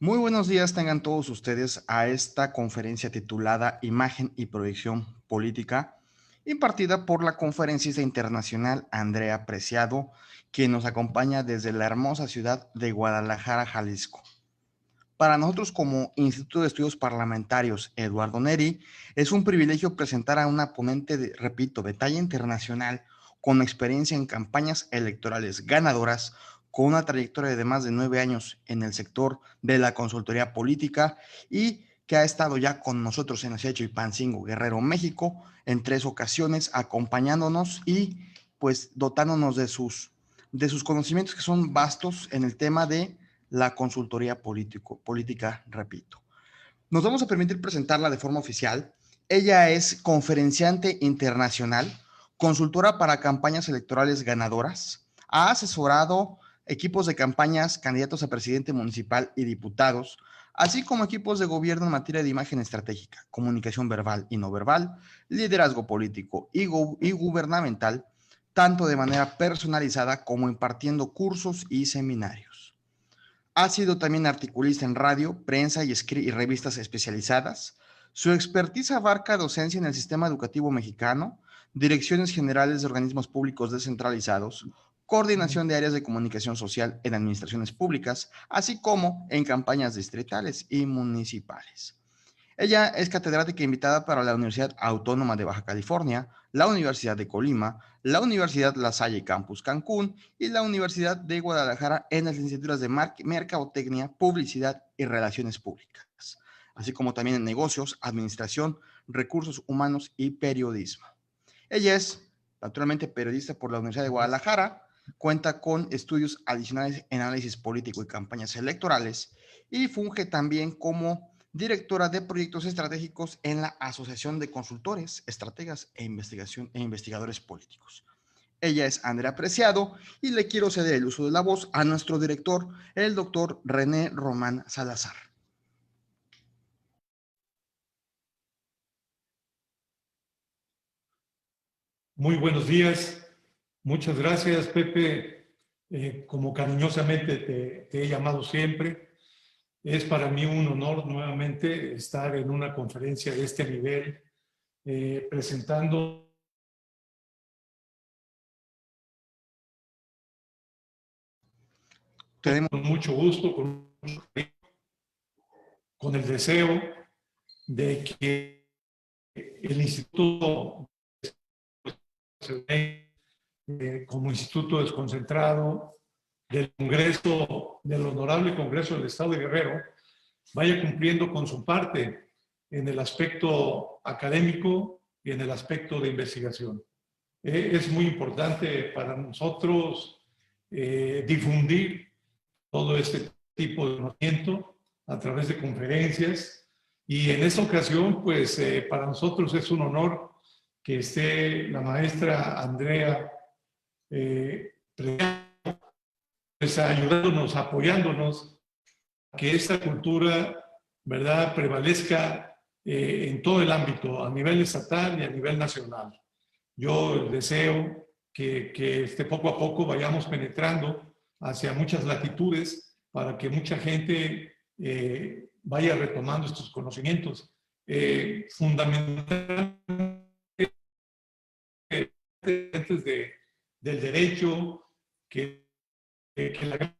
Muy buenos días tengan todos ustedes a esta conferencia titulada Imagen y Proyección Política, impartida por la conferencista internacional Andrea Preciado, quien nos acompaña desde la hermosa ciudad de Guadalajara, Jalisco. Para nosotros como Instituto de Estudios Parlamentarios Eduardo Neri, es un privilegio presentar a una ponente, repito, de talla internacional, con experiencia en campañas electorales ganadoras, con una trayectoria de más de 9 años en el sector de la consultoría política y que ha estado ya con nosotros en Acecho y Pancingo, Guerrero, México, en 3 ocasiones, acompañándonos y pues dotándonos de sus conocimientos que son vastos en el tema de la consultoría política, repito. Nos vamos a permitir presentarla de forma oficial. Ella es conferenciante internacional, consultora para campañas electorales ganadoras, ha asesorado equipos de campañas, candidatos a presidente municipal y diputados, así como equipos de gobierno en materia de imagen estratégica, comunicación verbal y no verbal, liderazgo político y gubernamental, tanto de manera personalizada como impartiendo cursos y seminarios. Ha sido también articulista en radio, prensa y revistas especializadas. Su expertise abarca docencia en el sistema educativo mexicano, direcciones generales de organismos públicos descentralizados, coordinación de áreas de comunicación social en administraciones públicas, así como en campañas distritales y municipales. Ella es catedrática invitada para la Universidad Autónoma de Baja California, la Universidad de Colima, la Universidad La Salle Campus Cancún y la Universidad de Guadalajara en las licenciaturas de Mercadotecnia, Publicidad y Relaciones Públicas, así como también en Negocios, Administración, Recursos Humanos y Periodismo. Ella es, naturalmente, periodista por la Universidad de Guadalajara, cuenta con estudios adicionales en análisis político y campañas electorales y funge también como directora de proyectos estratégicos en la Asociación de Consultores, Estrategas e Investigadores Políticos. Ella es Andrea Preciado y le quiero ceder el uso de la voz a nuestro director, el doctor René Román Salazar. Muy buenos días. Muchas gracias, Pepe. Como cariñosamente te he llamado siempre, es para mí un honor nuevamente estar en una conferencia de este nivel, presentando Tenemos con mucho gusto, con el deseo de que el Instituto, como instituto desconcentrado del Congreso, del Honorable Congreso del Estado de Guerrero, vaya cumpliendo con su parte en el aspecto académico y en el aspecto de investigación. Es muy importante para nosotros difundir todo este tipo de conocimiento a través de conferencias, y en esta ocasión, pues para nosotros es un honor que esté la maestra Andrea pues, ayudándonos, apoyándonos a que esta cultura, ¿verdad?, prevalezca en todo el ámbito, a nivel estatal y a nivel nacional. Yo deseo que poco a poco vayamos penetrando hacia muchas latitudes para que mucha gente vaya retomando estos conocimientos. Fundamentalmente del derecho, que la,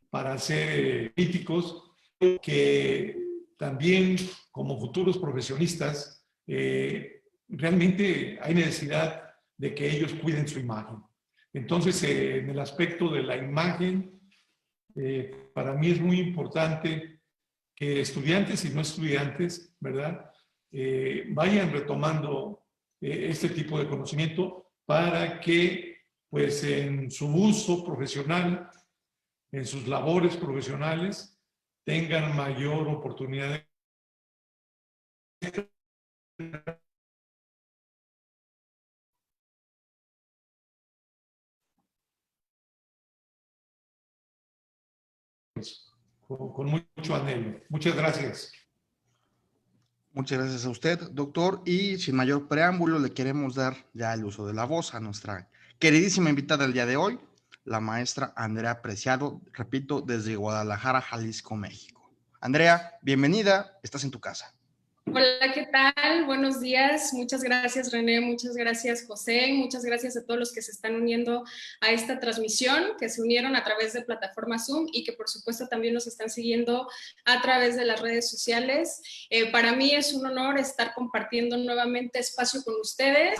para ser críticos, que también como futuros profesionistas realmente hay necesidad de que ellos cuiden su imagen. Entonces, en el aspecto de la imagen, para mí es muy importante que estudiantes y no estudiantes, ¿verdad?, vayan retomando este tipo de conocimiento para que, pues, en su uso profesional, en sus labores profesionales, tengan mayor oportunidad de con mucho anhelo. Muchas gracias. Muchas gracias a usted, doctor, y sin mayor preámbulo le queremos dar ya el uso de la voz a nuestra queridísima invitada del día de hoy, la maestra Andrea Preciado, repito, desde Guadalajara, Jalisco, México. Andrea, bienvenida, estás en tu casa. Hola, ¿qué tal? Buenos días. Muchas gracias, René. Muchas gracias, José. Muchas gracias a todos los que se están uniendo a esta transmisión, que se unieron a través de plataforma Zoom y que por supuesto también nos están siguiendo a través de las redes sociales. Para mí es un honor estar compartiendo nuevamente espacio con ustedes.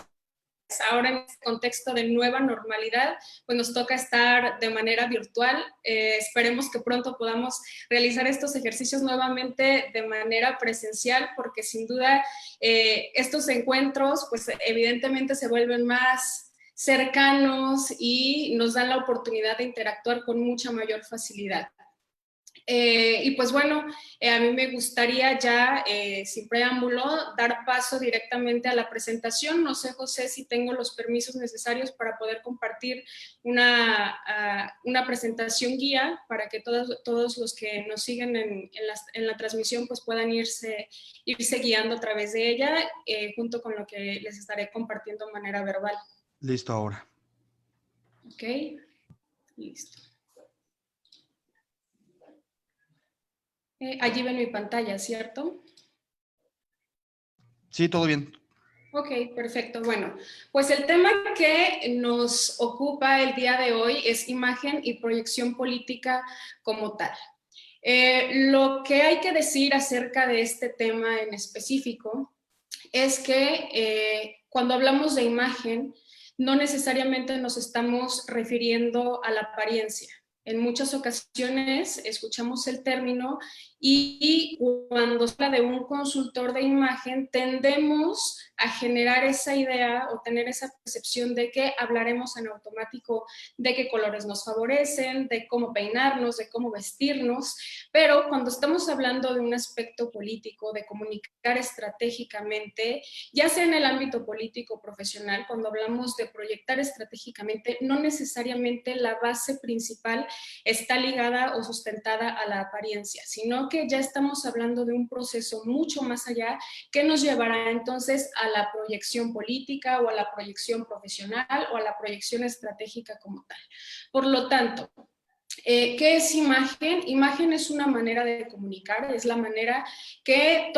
Ahora en este contexto de nueva normalidad, pues nos toca estar de manera virtual. Esperemos que pronto podamos realizar estos ejercicios nuevamente de manera presencial, porque sin duda estos encuentros, pues evidentemente se vuelven más cercanos y nos dan la oportunidad de interactuar con mucha mayor facilidad. Y pues bueno, a mí me gustaría ya, sin preámbulo, dar paso directamente a la presentación. No sé, José, si tengo los permisos necesarios para poder compartir una presentación guía para que todos los que nos siguen en la transmisión pues puedan irse guiando a través de ella, junto con lo que les estaré compartiendo de manera verbal. Listo ahora. Ok, listo. Allí ven mi pantalla, ¿cierto? Sí, todo bien. Ok, perfecto. Bueno, pues el tema que nos ocupa el día de hoy es imagen y proyección política como tal. Lo que hay que decir acerca de este tema en específico es que cuando hablamos de imagen, no necesariamente nos estamos refiriendo a la apariencia. En muchas ocasiones escuchamos el término y cuando se habla de un consultor de imagen tendemos a generar esa idea o tener esa percepción de que hablaremos en automático de qué colores nos favorecen, de cómo peinarnos, de cómo vestirnos, pero cuando estamos hablando de un aspecto político, de comunicar estratégicamente, ya sea en el ámbito político o profesional, cuando hablamos de proyectar estratégicamente, no necesariamente la base principal está ligada o sustentada a la apariencia, sino que ya estamos hablando de un proceso mucho más allá que nos llevará entonces a la proyección política o a la proyección profesional o a la proyección estratégica como tal. Por lo tanto, ¿qué es imagen? Imagen es una manera de comunicar, es la manera que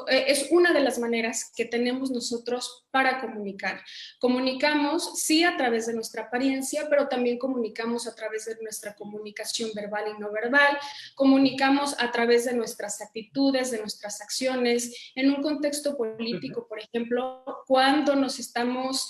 es una de las maneras que tenemos nosotros para comunicar. Comunicamos, sí, a través de nuestra apariencia, pero también comunicamos a través de nuestra comunicación verbal y no verbal, comunicamos a través de nuestras actitudes, de nuestras acciones, en un contexto político, por ejemplo, cuando nos estamos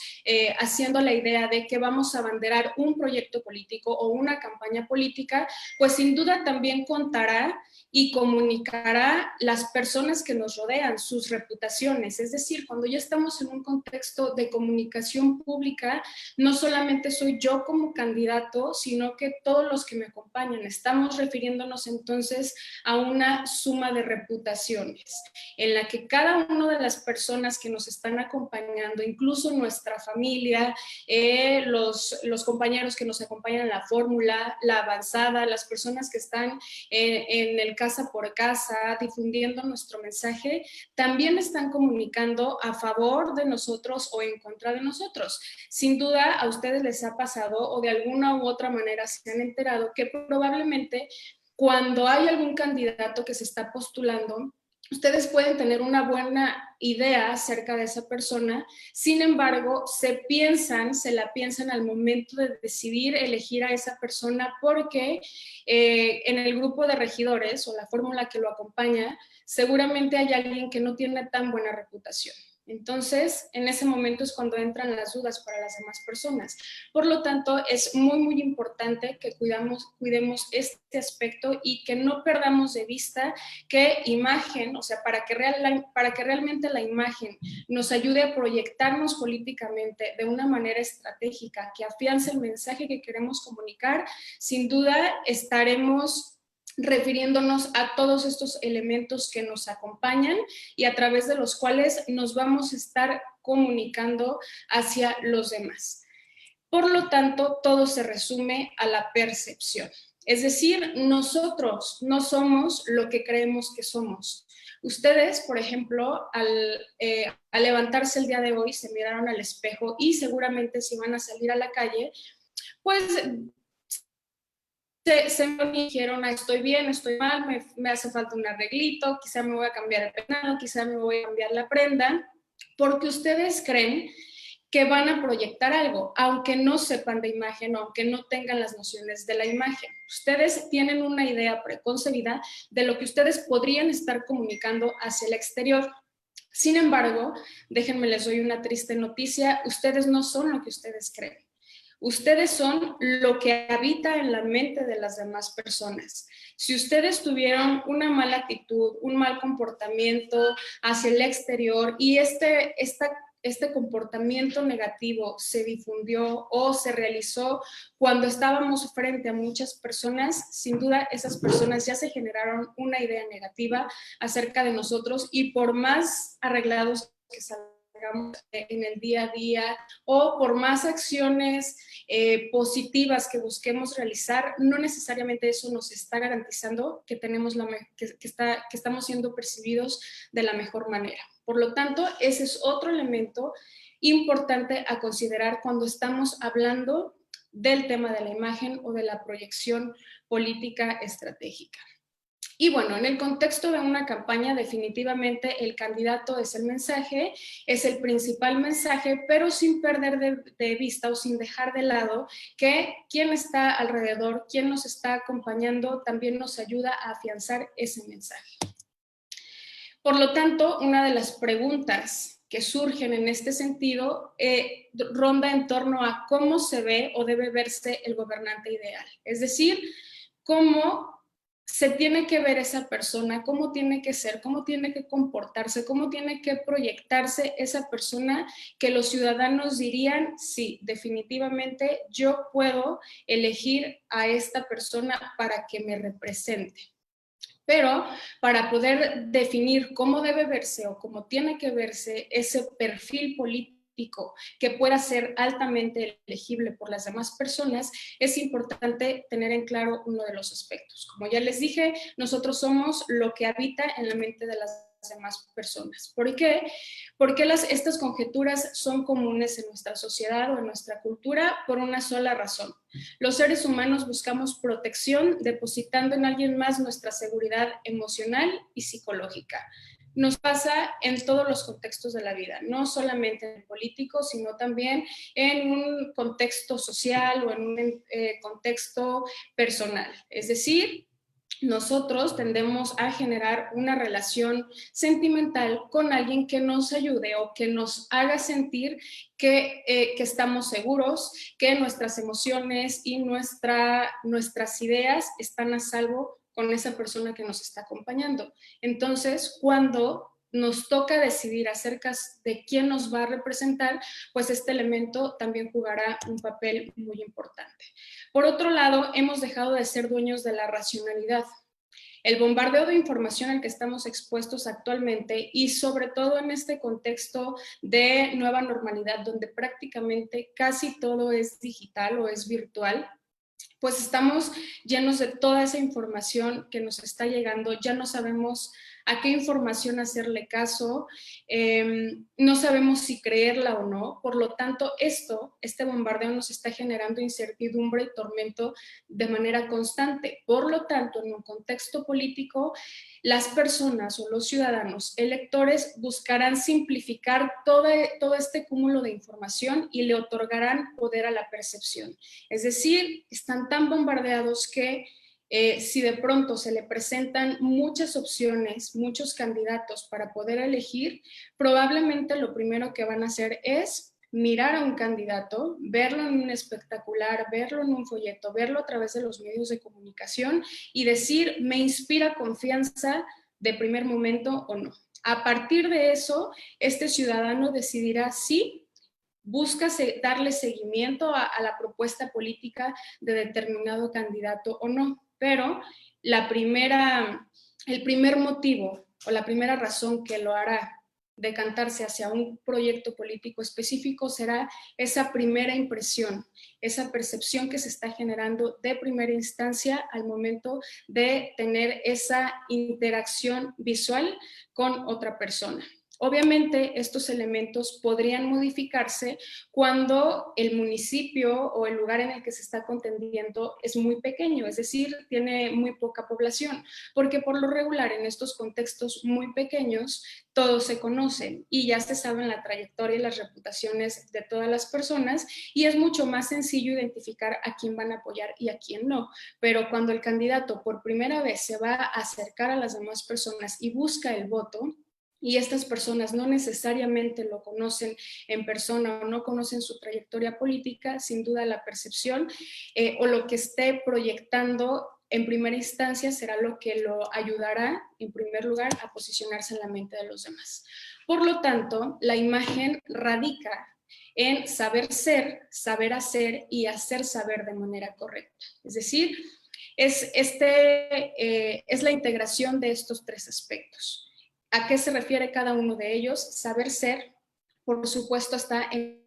haciendo la idea de que vamos a abanderar un proyecto político o una campaña política, pues sin duda también contará y comunicará las personas que nos rodean, sus reputaciones. Es decir, cuando ya estamos en un contexto de comunicación pública, no solamente soy yo como candidato, sino que todos los que me acompañan. Estamos refiriéndonos entonces a una suma de reputaciones, en la que cada una de las personas que nos están acompañando, incluso nuestra familia, los compañeros que nos acompañan en la fórmula, la avanzada, las personas que están en el casa por casa difundiendo nuestro mensaje, también están comunicando a favor de nosotros o en contra de nosotros. Sin duda a ustedes les ha pasado o de alguna u otra manera se han enterado que probablemente cuando hay algún candidato que se está postulando, ustedes pueden tener una buena idea acerca de esa persona, sin embargo, se la piensan al momento de decidir elegir a esa persona porque en el grupo de regidores o la fórmula que lo acompaña, seguramente hay alguien que no tiene tan buena reputación. Entonces, en ese momento es cuando entran las dudas para las demás personas. Por lo tanto, es muy, muy importante que cuidemos este aspecto y que no perdamos de vista que imagen, o sea, para que realmente la imagen nos ayude a proyectarnos políticamente de una manera estratégica, que afiance el mensaje que queremos comunicar, sin duda estaremos refiriéndonos a todos estos elementos que nos acompañan y a través de los cuales nos vamos a estar comunicando hacia los demás. Por lo tanto, todo se resume a la percepción. Es decir, nosotros no somos lo que creemos que somos. Ustedes, por ejemplo, al levantarse el día de hoy, se miraron al espejo y seguramente si van a salir a la calle, pues se me dijeron, estoy bien, estoy mal, me hace falta un arreglito, quizá me voy a cambiar el peinado, quizá me voy a cambiar la prenda, porque ustedes creen que van a proyectar algo, aunque no sepan de imagen, aunque no tengan las nociones de la imagen. Ustedes tienen una idea preconcebida de lo que ustedes podrían estar comunicando hacia el exterior. Sin embargo, déjenme les doy una triste noticia, ustedes no son lo que ustedes creen. Ustedes son lo que habita en la mente de las demás personas. Si ustedes tuvieron una mala actitud, un mal comportamiento hacia el exterior y este comportamiento negativo se difundió o se realizó cuando estábamos frente a muchas personas, sin duda esas personas ya se generaron una idea negativa acerca de nosotros y por más arreglados que salgamos en el día a día o por más acciones positivas que busquemos realizar, no necesariamente eso nos está garantizando que, que estamos siendo percibidos de la mejor manera. Por lo tanto, ese es otro elemento importante a considerar cuando estamos hablando del tema de la imagen o de la proyección política estratégica. Y bueno, en el contexto de una campaña, definitivamente el candidato es el mensaje, es el principal mensaje, pero sin perder de vista o sin dejar de lado que quien está alrededor, quien nos está acompañando, también nos ayuda a afianzar ese mensaje. Por lo tanto, una de las preguntas que surgen en este sentido ronda en torno a cómo se ve o debe verse el gobernante ideal. Es decir, cómo se tiene que ver esa persona, cómo tiene que ser, cómo tiene que comportarse, cómo tiene que proyectarse esa persona que los ciudadanos dirían, sí, definitivamente yo puedo elegir a esta persona para que me represente. Pero para poder definir cómo debe verse o cómo tiene que verse ese perfil político que pueda ser altamente elegible por las demás personas, es importante tener en claro uno de los aspectos. Como ya les dije, nosotros somos lo que habita en la mente de las demás personas. ¿Por qué? Porque estas conjeturas son comunes en nuestra sociedad o en nuestra cultura por una sola razón. Los seres humanos buscamos protección depositando en alguien más nuestra seguridad emocional y psicológica. Nos pasa en todos los contextos de la vida, no solamente en el político, sino también en un contexto social o en un contexto personal. Es decir, nosotros tendemos a generar una relación sentimental con alguien que nos ayude o que nos haga sentir que estamos seguros, que nuestras emociones y nuestras ideas están a salvo con esa persona que nos está acompañando. Entonces, cuando nos toca decidir acerca de quién nos va a representar, pues este elemento también jugará un papel muy importante. Por otro lado, hemos dejado de ser dueños de la racionalidad. El bombardeo de información al que estamos expuestos actualmente y sobre todo en este contexto de nueva normalidad donde prácticamente casi todo es digital o es virtual, pues estamos llenos de toda esa información que nos está llegando, ya no sabemos a qué información hacerle caso, no sabemos si creerla o no, por lo tanto este bombardeo nos está generando incertidumbre y tormento de manera constante. Por lo tanto, en un contexto político, las personas o los ciudadanos electores buscarán simplificar todo este cúmulo de información y le otorgarán poder a la percepción. Es decir, están tan bombardeados que si de pronto se le presentan muchas opciones, muchos candidatos para poder elegir, probablemente lo primero que van a hacer es mirar a un candidato, verlo en un espectacular, verlo en un folleto, verlo a través de los medios de comunicación y decir, me inspira confianza de primer momento o no. A partir de eso, este ciudadano decidirá si busca darle seguimiento a la propuesta política de determinado candidato o no. Pero el primer motivo o la primera razón que lo hará decantarse hacia un proyecto político específico será esa primera impresión, esa percepción que se está generando de primera instancia al momento de tener esa interacción visual con otra persona. Obviamente, estos elementos podrían modificarse cuando el municipio o el lugar en el que se está contendiendo es muy pequeño, es decir, tiene muy poca población, porque por lo regular en estos contextos muy pequeños todos se conocen y ya se saben la trayectoria y las reputaciones de todas las personas y es mucho más sencillo identificar a quién van a apoyar y a quién no. Pero cuando el candidato por primera vez se va a acercar a las demás personas y busca el voto, y estas personas no necesariamente lo conocen en persona o no conocen su trayectoria política, sin duda la percepción o lo que esté proyectando en primera instancia será lo que lo ayudará, en primer lugar, a posicionarse en la mente de los demás. Por lo tanto, la imagen radica en saber ser, saber hacer y hacer saber de manera correcta. Es decir, es la integración de estos tres aspectos. ¿A qué se refiere cada uno de ellos? Saber ser, por supuesto, está en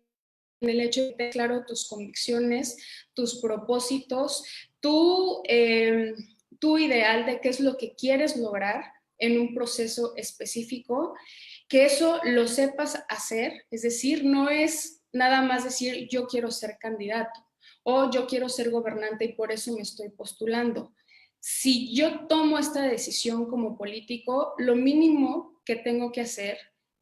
el hecho de tener claro tus convicciones, tus propósitos, tu ideal de qué es lo que quieres lograr en un proceso específico, que eso lo sepas hacer, es decir, no es nada más decir yo quiero ser candidato o yo quiero ser gobernante y por eso me estoy postulando. Si yo tomo esta decisión como político, lo mínimo que tengo que hacer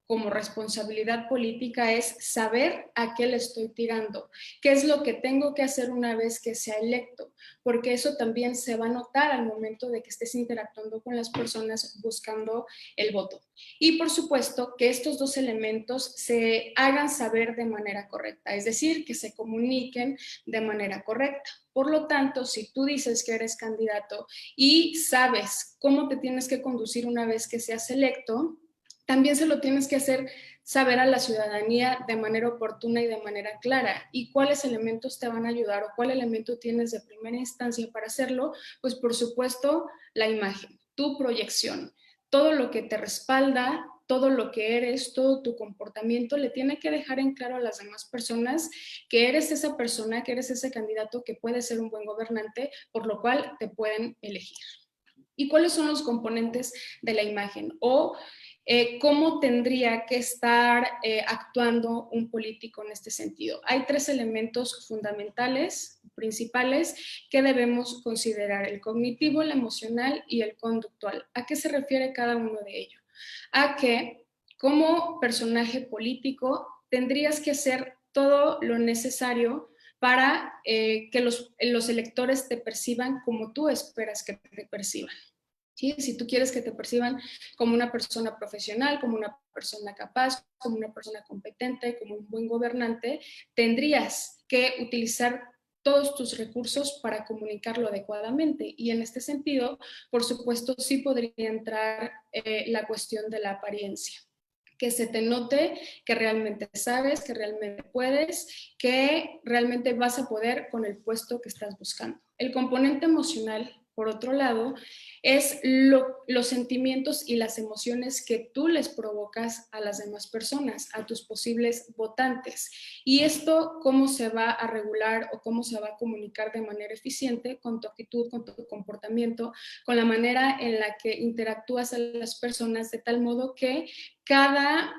como responsabilidad política es saber a qué le estoy tirando, qué es lo que tengo que hacer una vez que sea electo, porque eso también se va a notar al momento de que estés interactuando con las personas buscando el voto. Y por supuesto que estos dos elementos se hagan saber de manera correcta, es decir, que se comuniquen de manera correcta. Por lo tanto, si tú dices que eres candidato y sabes cómo te tienes que conducir una vez que seas electo, también se lo tienes que hacer saber a la ciudadanía de manera oportuna y de manera clara. ¿Y cuáles elementos te van a ayudar o cuál elemento tienes de primera instancia para hacerlo? Pues por supuesto la imagen, tu proyección, todo lo que te respalda, todo lo que eres, todo tu comportamiento le tiene que dejar en claro a las demás personas que eres esa persona, que eres ese candidato que puede ser un buen gobernante, por lo cual te pueden elegir. ¿Y cuáles son los componentes de la imagen? O cómo tendría que estar actuando un político en este sentido. Hay tres elementos fundamentales, principales, que debemos considerar: el cognitivo, el emocional y el conductual. ¿A qué se refiere cada uno de ellos? A que como personaje político tendrías que hacer todo lo necesario para que los electores te perciban como tú esperas que te perciban. ¿Sí? Si tú quieres que te perciban como una persona profesional, como una persona capaz, como una persona competente, como un buen gobernante, tendrías que utilizar todos tus recursos para comunicarlo adecuadamente. Y en este sentido, por supuesto, sí podría entrar la cuestión de la apariencia. Que se te note que realmente sabes, que realmente puedes, que realmente vas a poder con el puesto que estás buscando. El componente emocional, por otro lado, es los sentimientos y las emociones que tú les provocas a las demás personas, a tus posibles votantes. Y esto, ¿cómo se va a regular o cómo se va a comunicar de manera eficiente? Con tu actitud, con tu comportamiento, con la manera en la que interactúas a las personas, de tal modo que cada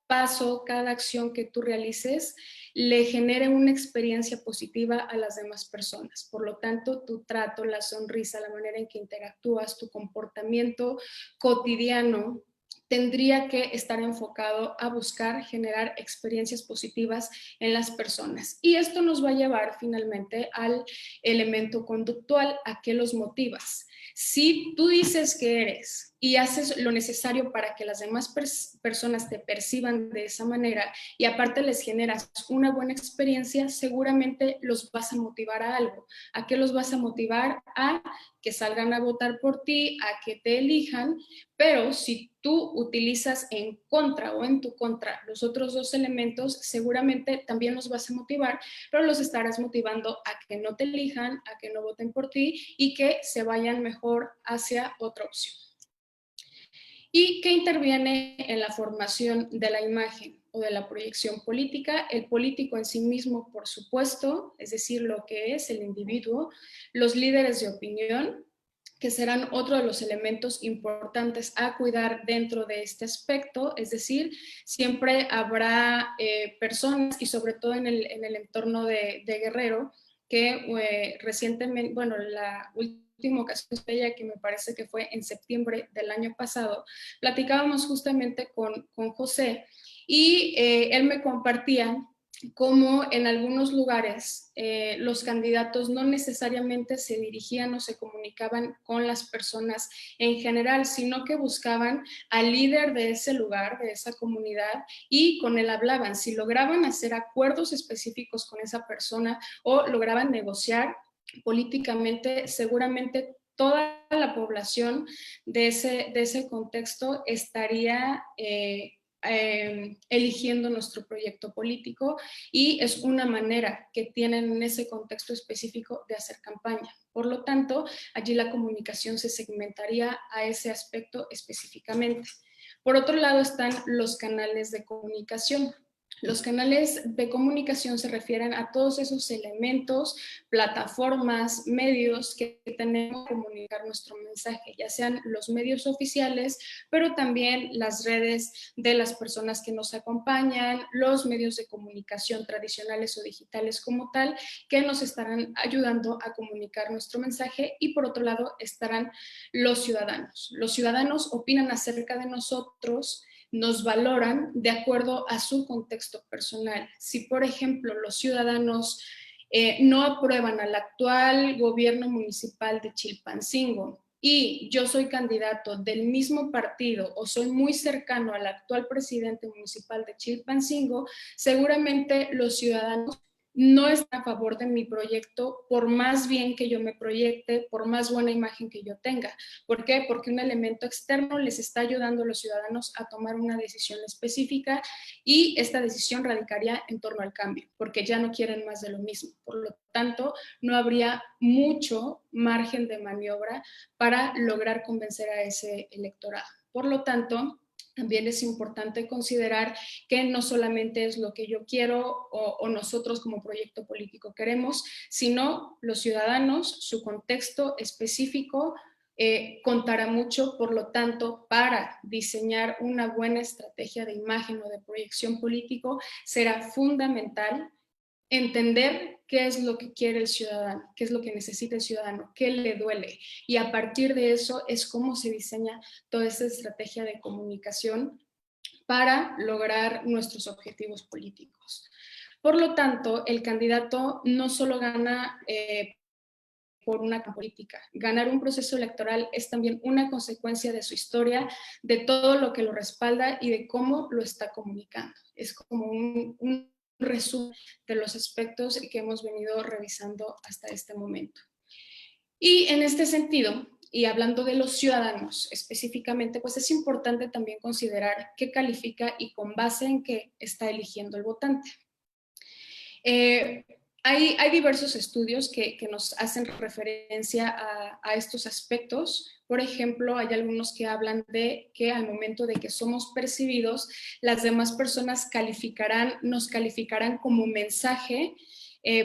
paso, cada acción que tú realices le genere una experiencia positiva a las demás personas. Por lo tanto, tu trato, la sonrisa, la manera en que interactúas, tu comportamiento cotidiano tendría que estar enfocado a buscar generar experiencias positivas en las personas. Y esto nos va a llevar finalmente al elemento conductual, a qué los motivas. Si tú dices que eres y haces lo necesario para que las demás personas te perciban de esa manera y aparte les generas una buena experiencia, seguramente los vas a motivar a algo. ¿A qué los vas a motivar? A que salgan a votar por ti, a que te elijan, pero si tú utilizas en contra o en tu contra los otros dos elementos, seguramente también los vas a motivar, pero los estarás motivando a que no te elijan, a que no voten por ti y que se vayan mejor hacia otra opción. ¿Y qué interviene en la formación de la imagen o de la proyección política? El político en sí mismo, por supuesto, es decir, lo que es el individuo, los líderes de opinión, que serán otro de los elementos importantes a cuidar dentro de este aspecto, es decir, siempre habrá personas, y sobre todo en el entorno de Guerrero, que recientemente, bueno, la última ocasión que me parece que fue en septiembre del año pasado, platicábamos justamente con José, y él me compartía cómo en algunos lugares los candidatos no necesariamente se dirigían o se comunicaban con las personas en general, sino que buscaban al líder de ese lugar, de esa comunidad, y con él hablaban. Si lograban hacer acuerdos específicos con esa persona o lograban negociar políticamente, seguramente toda la población de ese contexto estaría eligiendo nuestro proyecto político, y es una manera que tienen en ese contexto específico de hacer campaña. Por lo tanto, allí la comunicación se segmentaría a ese aspecto específicamente. Por otro lado están los canales de comunicación. Los canales de comunicación se refieren a todos esos elementos, plataformas, medios que tenemos para comunicar nuestro mensaje, ya sean los medios oficiales, pero también las redes de las personas que nos acompañan, los medios de comunicación tradicionales o digitales como tal, que nos estarán ayudando a comunicar nuestro mensaje. Y por otro lado estarán los ciudadanos. Los ciudadanos opinan acerca de nosotros, nos valoran de acuerdo a su contexto personal. Si, por ejemplo, los ciudadanos no aprueban al actual gobierno municipal de Chilpancingo y yo soy candidato del mismo partido o soy muy cercano al actual presidente municipal de Chilpancingo, seguramente los ciudadanos no están a favor de mi proyecto, por más bien que yo me proyecte, por más buena imagen que yo tenga. ¿Por qué? Porque un elemento externo les está ayudando a los ciudadanos a tomar una decisión específica, y esta decisión radicaría en torno al cambio, porque ya no quieren más de lo mismo. Por lo tanto, no habría mucho margen de maniobra para lograr convencer a ese electorado. Por lo tanto, también es importante considerar que no solamente es lo que yo quiero o nosotros como proyecto político queremos, sino los ciudadanos, su contexto específico contará mucho. Por lo tanto, para diseñar una buena estrategia de imagen o de proyección político, será fundamental entender qué es lo que quiere el ciudadano, qué es lo que necesita el ciudadano, qué le duele, y a partir de eso es cómo se diseña toda esa estrategia de comunicación para lograr nuestros objetivos políticos. Por lo tanto, el candidato no solo gana por una política. Ganar un proceso electoral es también una consecuencia de su historia, de todo lo que lo respalda y de cómo lo está comunicando. Es como un resumen de los aspectos que hemos venido revisando hasta este momento. Y en este sentido, y hablando de los ciudadanos específicamente, pues es importante también considerar qué califica y con base en qué está eligiendo el votante. Hay diversos estudios que nos hacen referencia a estos aspectos. Por ejemplo, hay algunos que hablan de que al momento de que somos percibidos, las demás personas nos calificarán como mensaje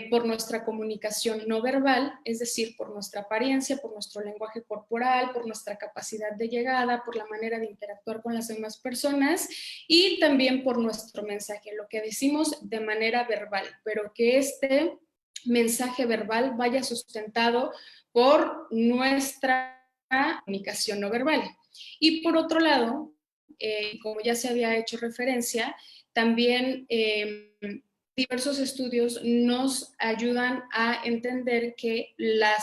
por nuestra comunicación no verbal, es decir, por nuestra apariencia, por nuestro lenguaje corporal, por nuestra capacidad de llegada, por la manera de interactuar con las demás personas, y también por nuestro mensaje, lo que decimos de manera verbal, pero que este mensaje verbal vaya sustentado por nuestra comunicación no verbal. Y por otro lado, como ya se había hecho referencia, también diversos estudios nos ayudan a entender que la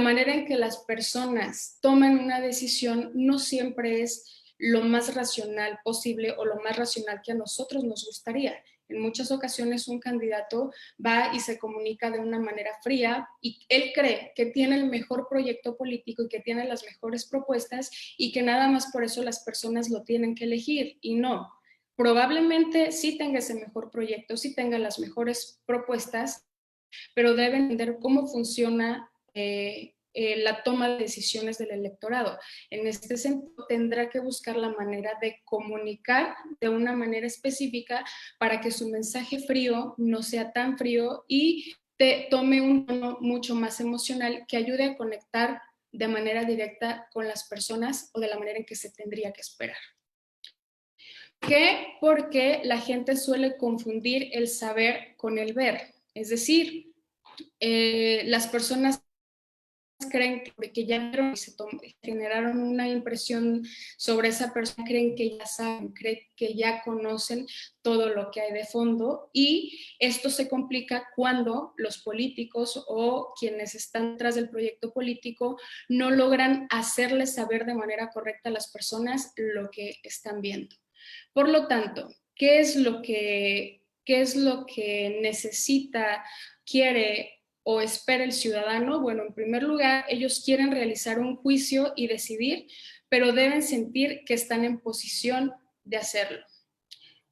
manera en que las personas toman una decisión no siempre es lo más racional posible o lo más racional que a nosotros nos gustaría. En muchas ocasiones un candidato va y se comunica de una manera fría y él cree que tiene el mejor proyecto político y que tiene las mejores propuestas y que nada más por eso las personas lo tienen que elegir, y no. Probablemente sí tenga ese mejor proyecto, sí tenga las mejores propuestas, pero deben entender cómo funciona la toma de decisiones del electorado. En este sentido, tendrá que buscar la manera de comunicar de una manera específica para que su mensaje frío no sea tan frío y tome un tono mucho más emocional que ayude a conectar de manera directa con las personas o de la manera en que se tendría que esperar. ¿Qué? Porque la gente suele confundir el saber con el ver. Es decir, las personas creen que ya vieron y generaron una impresión sobre esa persona, creen que ya saben, creen que ya conocen todo lo que hay de fondo, y esto se complica cuando los políticos o quienes están detrás del proyecto político no logran hacerles saber de manera correcta a las personas lo que están viendo. Por lo tanto, ¿qué es lo que necesita, quiere o espera el ciudadano? Bueno, en primer lugar, ellos quieren realizar un juicio y decidir, pero deben sentir que están en posición de hacerlo.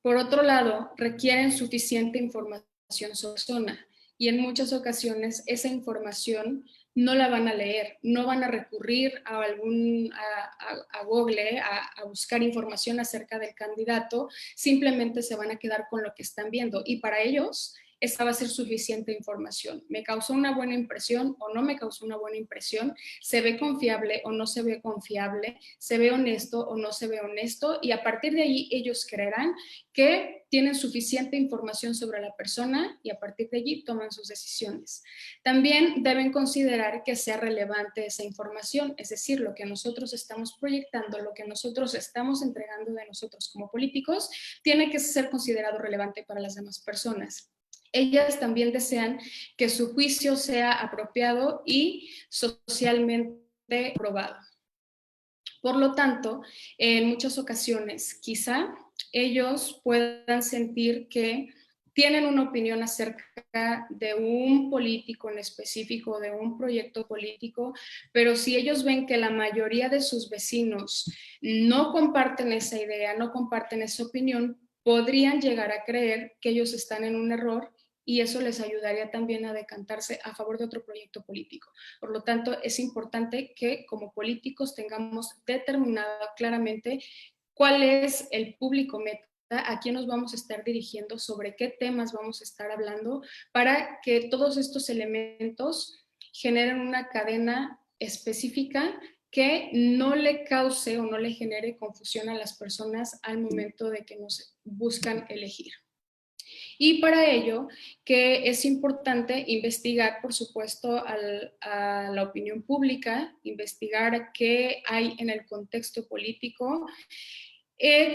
Por otro lado, requieren suficiente información sobre la persona, y en muchas ocasiones esa información no la van a leer, no van a recurrir a Google a buscar información acerca del candidato, simplemente se van a quedar con lo que están viendo, y para ellos esta va a ser suficiente información. ¿Me causó una buena impresión o no me causó una buena impresión? ¿Se ve confiable o no se ve confiable? ¿Se ve honesto o no se ve honesto? Y a partir de ahí ellos creerán que tienen suficiente información sobre la persona, y a partir de allí toman sus decisiones. También deben considerar que sea relevante esa información, es decir, lo que nosotros estamos proyectando, lo que nosotros estamos entregando de nosotros como políticos, tiene que ser considerado relevante para las demás personas. Ellas también desean que su juicio sea apropiado y socialmente aprobado. Por lo tanto, en muchas ocasiones, quizá ellos puedan sentir que tienen una opinión acerca de un político en específico, de un proyecto político, pero si ellos ven que la mayoría de sus vecinos no comparten esa idea, no comparten esa opinión, podrían llegar a creer que ellos están en un error, y eso les ayudaría también a decantarse a favor de otro proyecto político. Por lo tanto, es importante que como políticos tengamos determinado claramente cuál es el público meta, a quién nos vamos a estar dirigiendo, sobre qué temas vamos a estar hablando, para que todos estos elementos generen una cadena específica que no le cause o no le genere confusión a las personas al momento de que nos buscan elegir. Y para ello, que es importante investigar, por supuesto, a la opinión pública, investigar qué hay en el contexto político.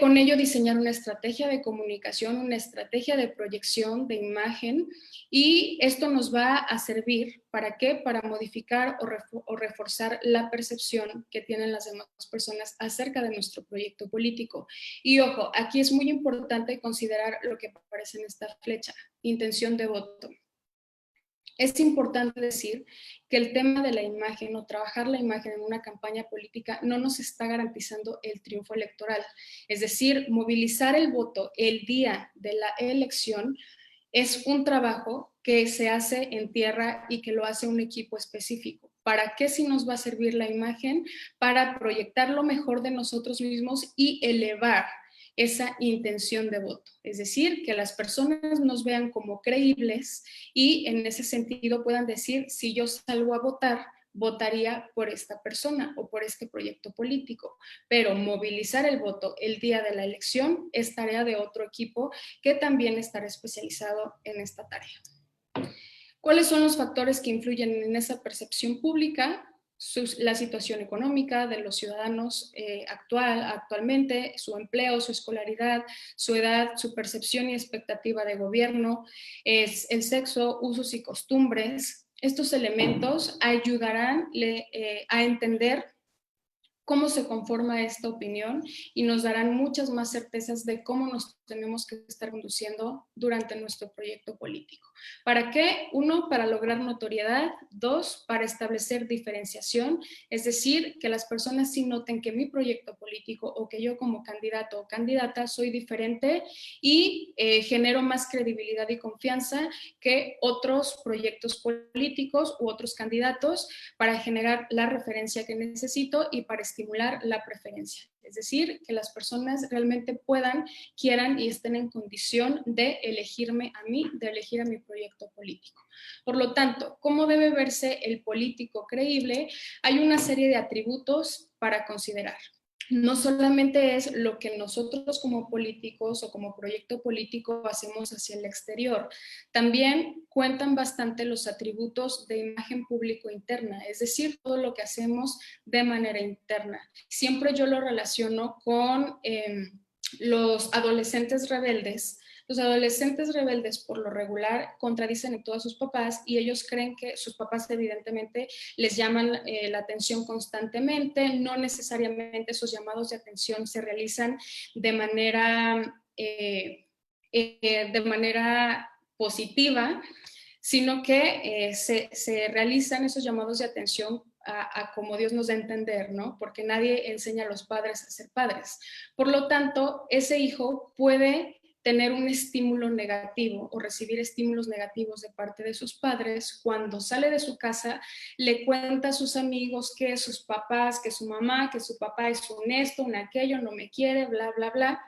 Con ello diseñar una estrategia de comunicación, una estrategia de proyección de imagen, y esto nos va a servir ¿para qué? Para modificar o reforzar la percepción que tienen las demás personas acerca de nuestro proyecto político. Y ojo, aquí es muy importante considerar lo que aparece en esta flecha: intención de voto. Es importante decir que el tema de la imagen o trabajar la imagen en una campaña política no nos está garantizando el triunfo electoral. Es decir, movilizar el voto el día de la elección es un trabajo que se hace en tierra y que lo hace un equipo específico. ¿Para qué si nos va a servir la imagen? Para proyectar lo mejor de nosotros mismos y elevar esa intención de voto. Es decir, que las personas nos vean como creíbles y en ese sentido puedan decir: si yo salgo a votar, votaría por esta persona o por este proyecto político. Pero movilizar el voto el día de la elección es tarea de otro equipo que también estará especializado en esta tarea. ¿Cuáles son los factores que influyen en esa percepción pública? La situación económica de los ciudadanos actualmente, su empleo, su escolaridad, su edad, su percepción y expectativa de gobierno, es el sexo, usos y costumbres. Estos elementos ayudarán a entender cómo se conforma esta opinión y nos darán muchas más certezas de cómo nos tenemos que estar conduciendo durante nuestro proyecto político. ¿Para qué? 1, para lograr notoriedad. 2, para establecer diferenciación, es decir, que las personas sí noten que mi proyecto político o que yo como candidato o candidata soy diferente y genero más credibilidad y confianza que otros proyectos políticos u otros candidatos, para generar la referencia que necesito y para estimular la preferencia. es decir, que las personas realmente puedan, quieran y estén en condición de elegirme a mí, de elegir a mi proyecto político. Por lo tanto, ¿cómo debe verse el político creíble? Hay una serie de atributos para considerar. No solamente es lo que nosotros como políticos o como proyecto político hacemos hacia el exterior, también cuentan bastante los atributos de imagen público interna, es decir, todo lo que hacemos de manera interna. Siempre yo lo relaciono con los adolescentes rebeldes. Los adolescentes rebeldes por lo regular contradicen en todos sus papás y ellos creen que sus papás evidentemente les llaman la atención constantemente, no necesariamente esos llamados de atención se realizan de manera positiva, sino que se realizan esos llamados de atención a como Dios nos da a entender, ¿no? Porque nadie enseña a los padres a ser padres. Por lo tanto, ese hijo puede tener un estímulo negativo o recibir estímulos negativos de parte de sus padres cuando sale de su casa, le cuenta a sus amigos que sus papás, que su mamá, que su papá es un esto, un aquello, no me quiere, bla, bla, bla,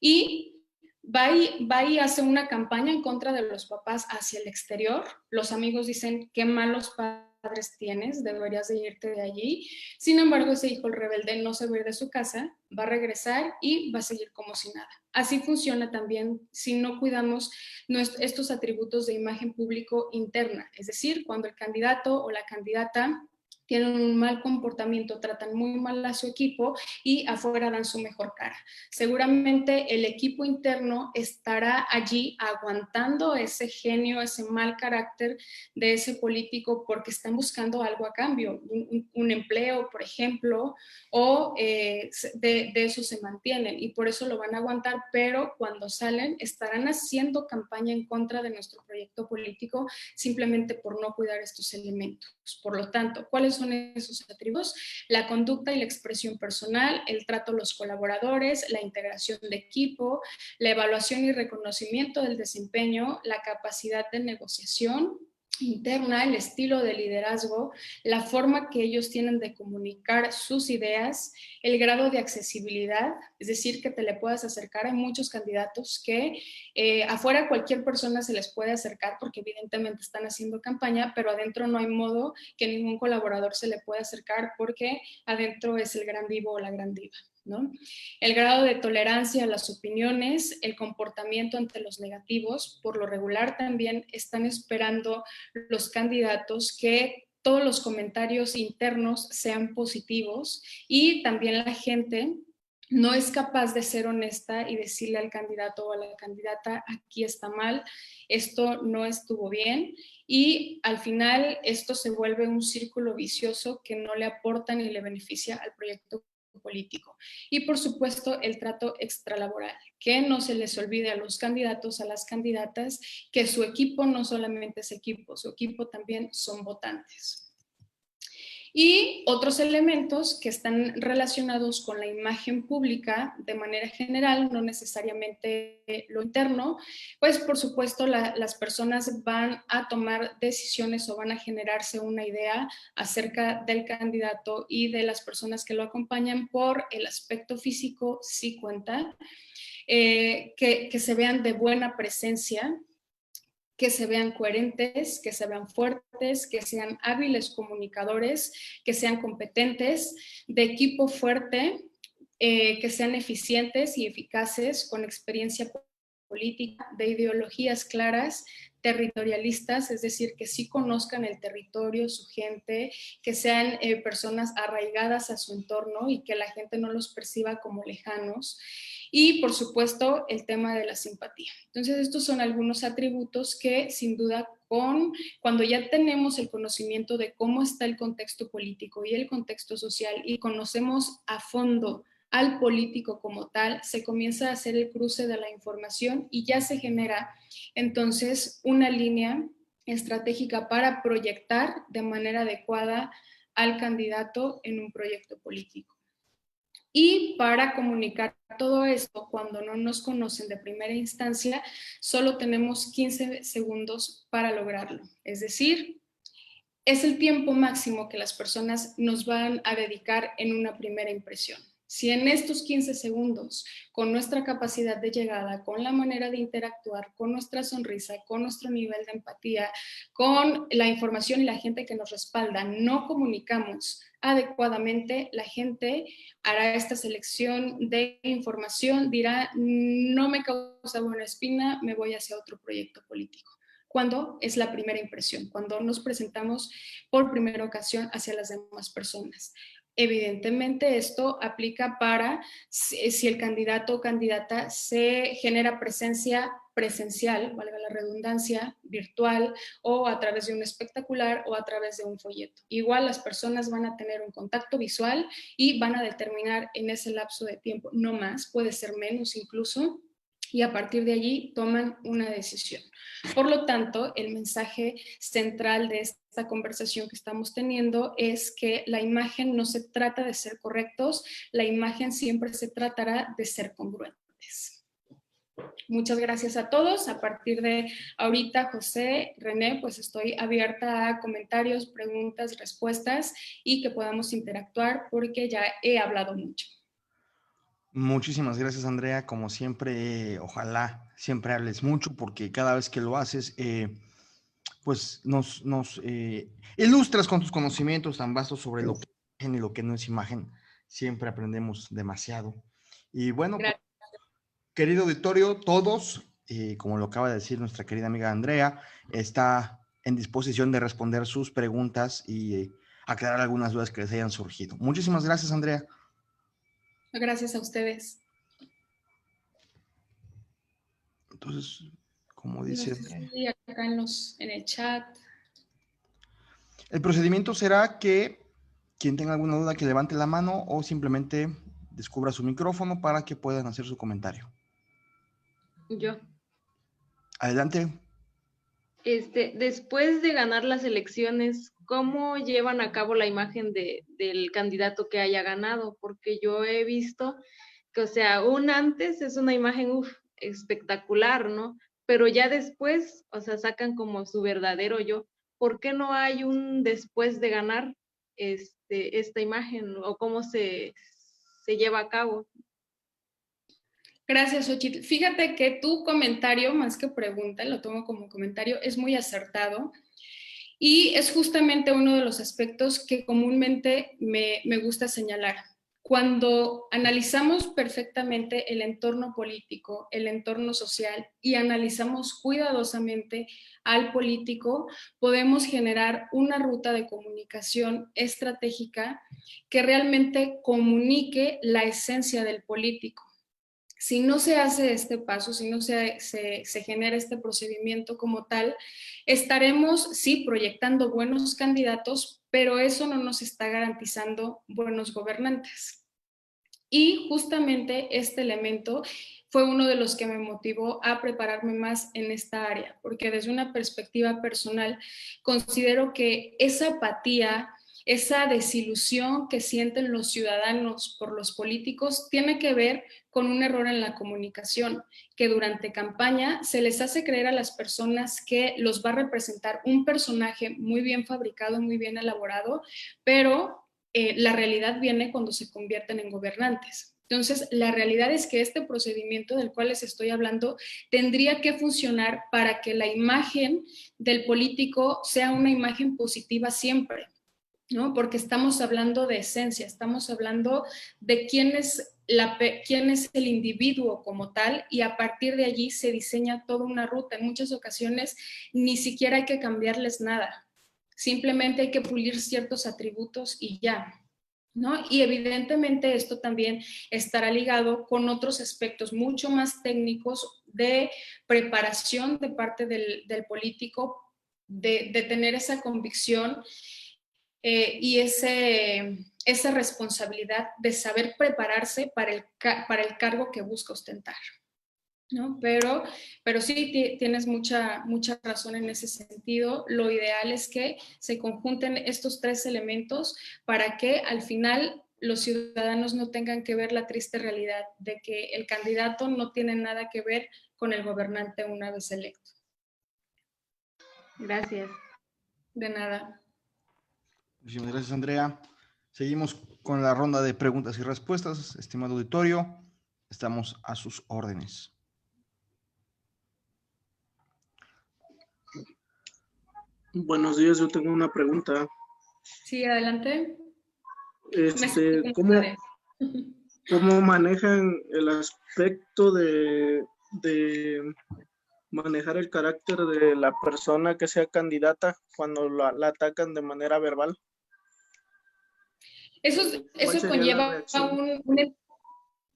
y va y hace una campaña en contra de los papás hacia el exterior. Los amigos dicen, qué malos padres tienes, deberías de irte de allí. Sin embargo, ese hijo el rebelde no se va a ir de su casa, va a regresar y va a seguir como si nada. Así funciona también si no cuidamos estos atributos de imagen público interna, es decir, cuando el candidato o la candidata tienen un mal comportamiento, tratan muy mal a su equipo y afuera dan su mejor cara. Seguramente el equipo interno estará allí aguantando ese genio, ese mal carácter de ese político porque están buscando algo a cambio, un empleo, por ejemplo, o de eso se mantienen y por eso lo van a aguantar, pero cuando salen estarán haciendo campaña en contra de nuestro proyecto político simplemente por no cuidar estos elementos. Por lo tanto, ¿cuáles son esos atributos? La conducta y la expresión personal, el trato a los colaboradores, la integración de equipo, la evaluación y reconocimiento del desempeño, la capacidad de negociación interna, el estilo de liderazgo, la forma que ellos tienen de comunicar sus ideas, el grado de accesibilidad, es decir, que te le puedas acercar. Hay muchos candidatos que afuera cualquier persona se les puede acercar porque evidentemente están haciendo campaña, pero adentro no hay modo que ningún colaborador se le pueda acercar porque adentro es el gran vivo o la gran diva, ¿no? El grado de tolerancia a las opiniones, el comportamiento ante los negativos, por lo regular también están esperando los candidatos que todos los comentarios internos sean positivos y también la gente no es capaz de ser honesta y decirle al candidato o a la candidata, aquí está mal, esto no estuvo bien, y al final esto se vuelve un círculo vicioso que no le aporta ni le beneficia al proyecto político. Y por supuesto el trato extralaboral, que no se les olvide a los candidatos, a las candidatas, que su equipo no solamente es equipo, su equipo también son votantes. Y otros elementos que están relacionados con la imagen pública de manera general, no necesariamente lo interno, pues por supuesto las personas van a tomar decisiones o van a generarse una idea acerca del candidato y de las personas que lo acompañan por el aspecto físico, sí cuenta, que se vean de buena presencia, que se vean coherentes, que se vean fuertes, que sean hábiles comunicadores, que sean competentes, de equipo fuerte, que sean eficientes y eficaces, con experiencia política, de ideologías claras, territorialistas, es decir, que sí conozcan el territorio, su gente, que sean personas arraigadas a su entorno y que la gente no los perciba como lejanos. Y, por supuesto, el tema de la simpatía. Entonces, estos son algunos atributos que, sin duda, cuando ya tenemos el conocimiento de cómo está el contexto político y el contexto social y conocemos a fondo al político como tal, se comienza a hacer el cruce de la información y ya se genera, entonces, una línea estratégica para proyectar de manera adecuada al candidato en un proyecto político. Y para comunicar todo esto, cuando no nos conocen de primera instancia, solo tenemos 15 segundos para lograrlo. Es decir, es el tiempo máximo que las personas nos van a dedicar en una primera impresión. Si en estos 15 segundos, con nuestra capacidad de llegada, con la manera de interactuar, con nuestra sonrisa, con nuestro nivel de empatía, con la información y la gente que nos respalda, no comunicamos adecuadamente, la gente hará esta selección de información, dirá, no me causa buena espina, me voy hacia otro proyecto político. Cuando es la primera impresión, cuando nos presentamos por primera ocasión hacia las demás personas. Evidentemente esto aplica para si el candidato o candidata se genera presencia presencial, valga la redundancia, virtual o a través de un espectacular o a través de un folleto. Igual las personas van a tener un contacto visual y van a determinar en ese lapso de tiempo, no más, puede ser menos incluso, y a partir de allí toman una decisión. Por lo tanto, el mensaje central de esta conversación que estamos teniendo es que la imagen no se trata de ser correctos, la imagen siempre se tratará de ser congruentes. Muchas gracias a todos. A partir de ahorita, José, René, pues estoy abierta a comentarios, preguntas, respuestas y que podamos interactuar porque ya he hablado mucho. Muchísimas gracias, Andrea. Como siempre, ojalá siempre hables mucho, porque cada vez que lo haces, pues nos ilustras con tus conocimientos tan vastos sobre lo que es imagen y lo que no es imagen. Siempre aprendemos demasiado. Y bueno, pues, querido auditorio, todos, como lo acaba de decir nuestra querida amiga Andrea, está en disposición de responder sus preguntas y aclarar algunas dudas que les hayan surgido. Muchísimas gracias, Andrea. Gracias a ustedes. Entonces, como No dice, sé si acá en el chat. el procedimiento será que quien tenga alguna duda que levante la mano o simplemente descubra su micrófono para que puedan hacer su comentario. Yo. Adelante. Después de ganar las elecciones, ¿cómo llevan a cabo la imagen del candidato que haya ganado? Porque yo he visto que, o sea, un antes es una imagen espectacular, ¿no? Pero ya después, o sea, sacan como su verdadero yo. ¿Por qué no hay un después de ganar esta imagen? ¿O cómo se lleva a cabo? Gracias, Xochitl. Fíjate que tu comentario, más que pregunta, lo tomo como comentario, es muy acertado y es justamente uno de los aspectos que comúnmente me gusta señalar. Cuando analizamos perfectamente el entorno político, el entorno social y analizamos cuidadosamente al político, podemos generar una ruta de comunicación estratégica que realmente comunique la esencia del político. Si no se hace este paso, si no se genera este procedimiento como tal, estaremos, sí, proyectando buenos candidatos, pero eso no nos está garantizando buenos gobernantes. Y justamente este elemento fue uno de los que me motivó a prepararme más en esta área, porque desde una perspectiva personal considero que esa apatía, esa desilusión que sienten los ciudadanos por los políticos tiene que ver con un error en la comunicación, que durante campaña se les hace creer a las personas que los va a representar un personaje muy bien fabricado, muy bien elaborado, pero la realidad viene cuando se convierten en gobernantes. Entonces, la realidad es que este procedimiento del cual les estoy hablando tendría que funcionar para que la imagen del político sea una imagen positiva siempre, ¿no? Porque estamos hablando de esencia, estamos hablando de quién es el individuo como tal y a partir de allí se diseña toda una ruta. En muchas ocasiones ni siquiera hay que cambiarles nada, simplemente hay que pulir ciertos atributos y ya, ¿no? Y evidentemente esto también estará ligado con otros aspectos mucho más técnicos de preparación de parte del político, de tener esa convicción y esa responsabilidad de saber prepararse para el cargo que busca ostentar, ¿no? Pero sí tienes mucha razón en ese sentido. Lo ideal es que se conjunten estos tres elementos para que al final los ciudadanos no tengan que ver la triste realidad de que el candidato no tiene nada que ver con el gobernante una vez electo. Gracias. De nada. Muchísimas gracias, Andrea. Seguimos con la ronda de preguntas y respuestas. Estimado auditorio, estamos a sus órdenes. Buenos días, yo tengo una pregunta. Sí, adelante. Me escucho ¿Cómo, padre. cómo manejan el aspecto de manejar el carácter de la persona que sea candidata cuando la atacan de manera verbal? Eso ¿Cuál sería la reacción?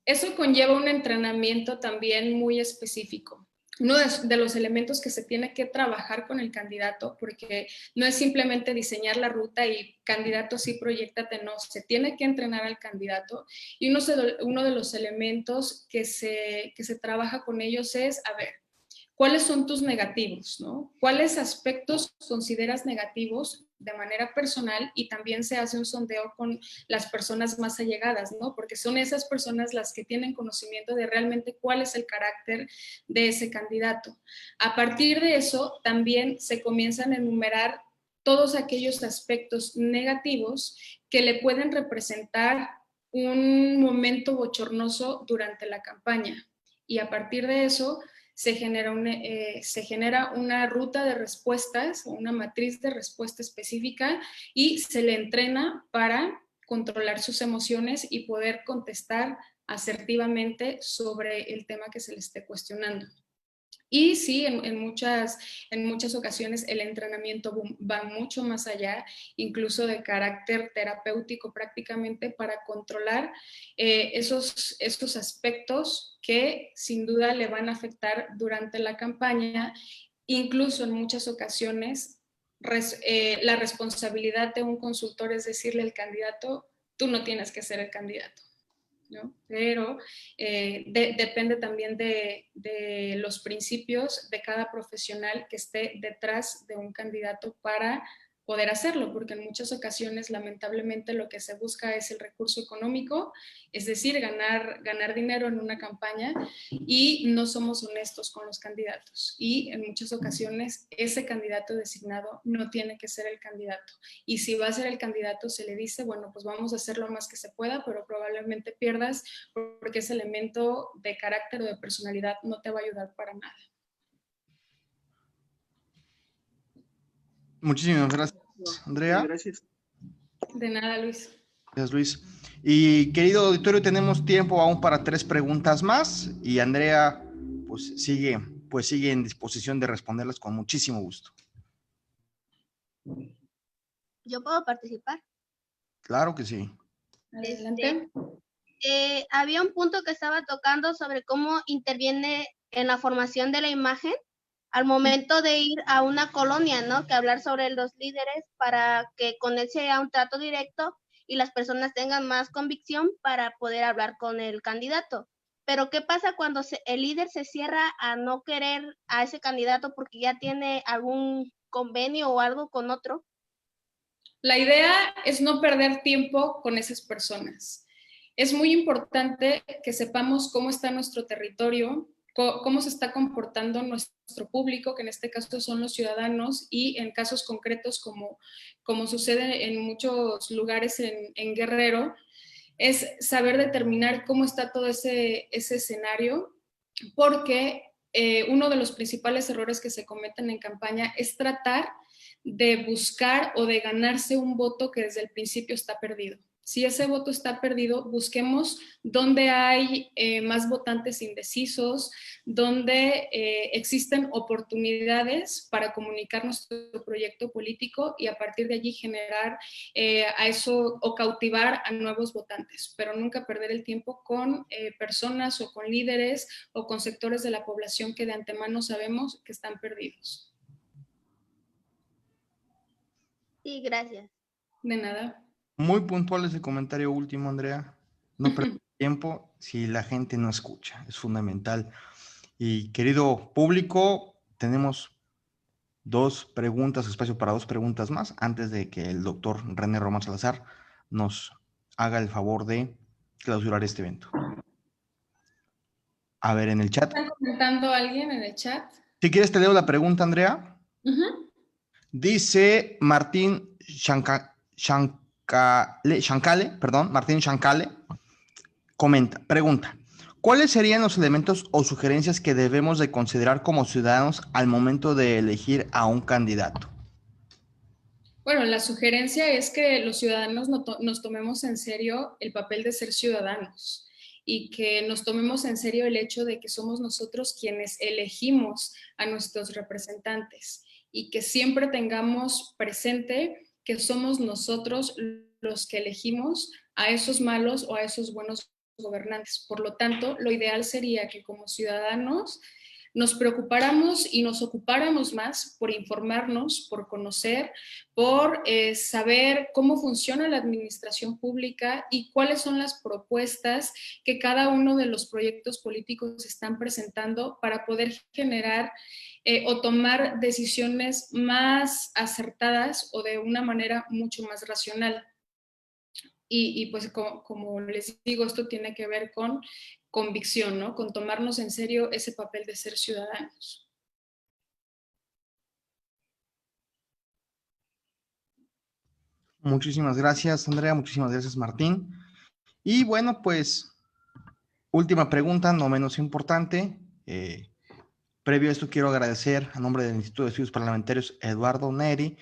Eso conlleva un entrenamiento también muy específico. Uno de los elementos que se tiene que trabajar con el candidato, porque no es simplemente diseñar la ruta y candidato sí, proyéctate, no, se tiene que entrenar al candidato y uno de los elementos que se trabaja con ellos es, a ver, ¿cuáles son tus negativos, no? ¿Cuáles aspectos consideras negativos de manera personal? Y también se hace un sondeo con las personas más allegadas, ¿no? Porque son esas personas las que tienen conocimiento de realmente cuál es el carácter de ese candidato. A partir de eso, también se comienzan a enumerar todos aquellos aspectos negativos que le pueden representar un momento bochornoso durante la campaña. Y a partir de eso, se genera una ruta de respuestas, una matriz de respuesta específica y se le entrena para controlar sus emociones y poder contestar asertivamente sobre el tema que se le esté cuestionando. Y sí, en muchas ocasiones el entrenamiento va mucho más allá, incluso de carácter terapéutico prácticamente, para controlar esos aspectos que sin duda le van a afectar durante la campaña. Incluso en muchas ocasiones la responsabilidad de un consultor es decirle al candidato, tú no tienes que ser el candidato, ¿no? Pero depende también de los principios de cada profesional que esté detrás de un candidato para poder hacerlo, porque en muchas ocasiones lamentablemente lo que se busca es el recurso económico, es decir, ganar dinero en una campaña y no somos honestos con los candidatos y en muchas ocasiones ese candidato designado no tiene que ser el candidato y si va a ser el candidato se le dice, bueno, pues vamos a hacer lo más que se pueda, pero probablemente pierdas porque ese elemento de carácter o de personalidad no te va a ayudar para nada. Muchísimas gracias, Andrea. Gracias. De nada, Luis. Gracias, Luis. Y querido auditorio, tenemos tiempo aún para 3 preguntas más y Andrea pues sigue en disposición de responderlas con muchísimo gusto. ¿Yo puedo participar? Claro que sí. Adelante. Había un punto que estaba tocando sobre cómo interviene en la formación de la imagen al momento de ir a una colonia, ¿no? Que hablar sobre los líderes para que con él sea un trato directo y las personas tengan más convicción para poder hablar con el candidato. Pero ¿qué pasa cuando el líder se cierra a no querer a ese candidato porque ya tiene algún convenio o algo con otro? La idea es no perder tiempo con esas personas. Es muy importante que sepamos cómo está nuestro territorio, cómo se está comportando nuestro público, que en este caso son los ciudadanos, y en casos concretos como sucede en muchos lugares en Guerrero, es saber determinar cómo está todo ese escenario, porque uno de los principales errores que se cometen en campaña es tratar de buscar o de ganarse un voto que desde el principio está perdido. Si ese voto está perdido, busquemos dónde hay más votantes indecisos, dónde existen oportunidades para comunicar nuestro proyecto político y a partir de allí generar a eso o cautivar a nuevos votantes, pero nunca perder el tiempo con personas o con líderes o con sectores de la población que de antemano sabemos que están perdidos. Sí, gracias. De nada. Muy puntual ese comentario último, Andrea. No perder tiempo si la gente no escucha, es fundamental. Y querido público, tenemos 2 preguntas, espacio para 2 preguntas más, antes de que el doctor René Román Salazar nos haga el favor de clausurar este evento. A ver, en el chat. ¿Están comentando alguien en el chat? Si quieres te leo la pregunta, Andrea. Uh-huh. Dice Martín Martín Chancale, pregunta, ¿cuáles serían los elementos o sugerencias que debemos de considerar como ciudadanos al momento de elegir a un candidato? Bueno, la sugerencia es que los ciudadanos nos tomemos en serio el papel de ser ciudadanos y que nos tomemos en serio el hecho de que somos nosotros quienes elegimos a nuestros representantes y que siempre tengamos presente que somos nosotros los que elegimos a esos malos o a esos buenos gobernantes. Por lo tanto, lo ideal sería que como ciudadanos nos preocupáramos y nos ocupáramos más por informarnos, por conocer, por saber cómo funciona la administración pública y cuáles son las propuestas que cada uno de los proyectos políticos están presentando para poder generar o tomar decisiones más acertadas o de una manera mucho más racional. Y pues como les digo, esto tiene que ver con convicción, ¿no? Con tomarnos en serio ese papel de ser ciudadanos. Muchísimas gracias, Andrea. Muchísimas gracias, Martín. Y bueno, pues, última pregunta, no menos importante. Previo a esto, quiero agradecer a nombre del Instituto de Estudios Parlamentarios Eduardo Neri.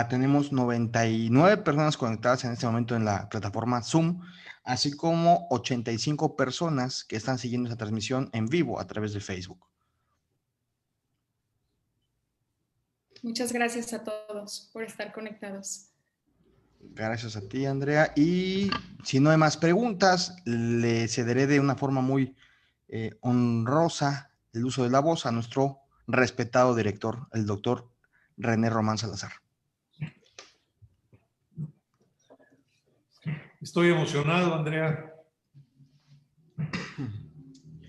Tenemos 99 personas conectadas en este momento en la plataforma Zoom, así como 85 personas que están siguiendo esta transmisión en vivo a través de Facebook. Muchas gracias a todos por estar conectados. Gracias a ti, Andrea. Y si no hay más preguntas, le cederé de una forma muy honrosa el uso de la voz a nuestro respetado director, el doctor René Román Salazar. Estoy emocionado, Andrea.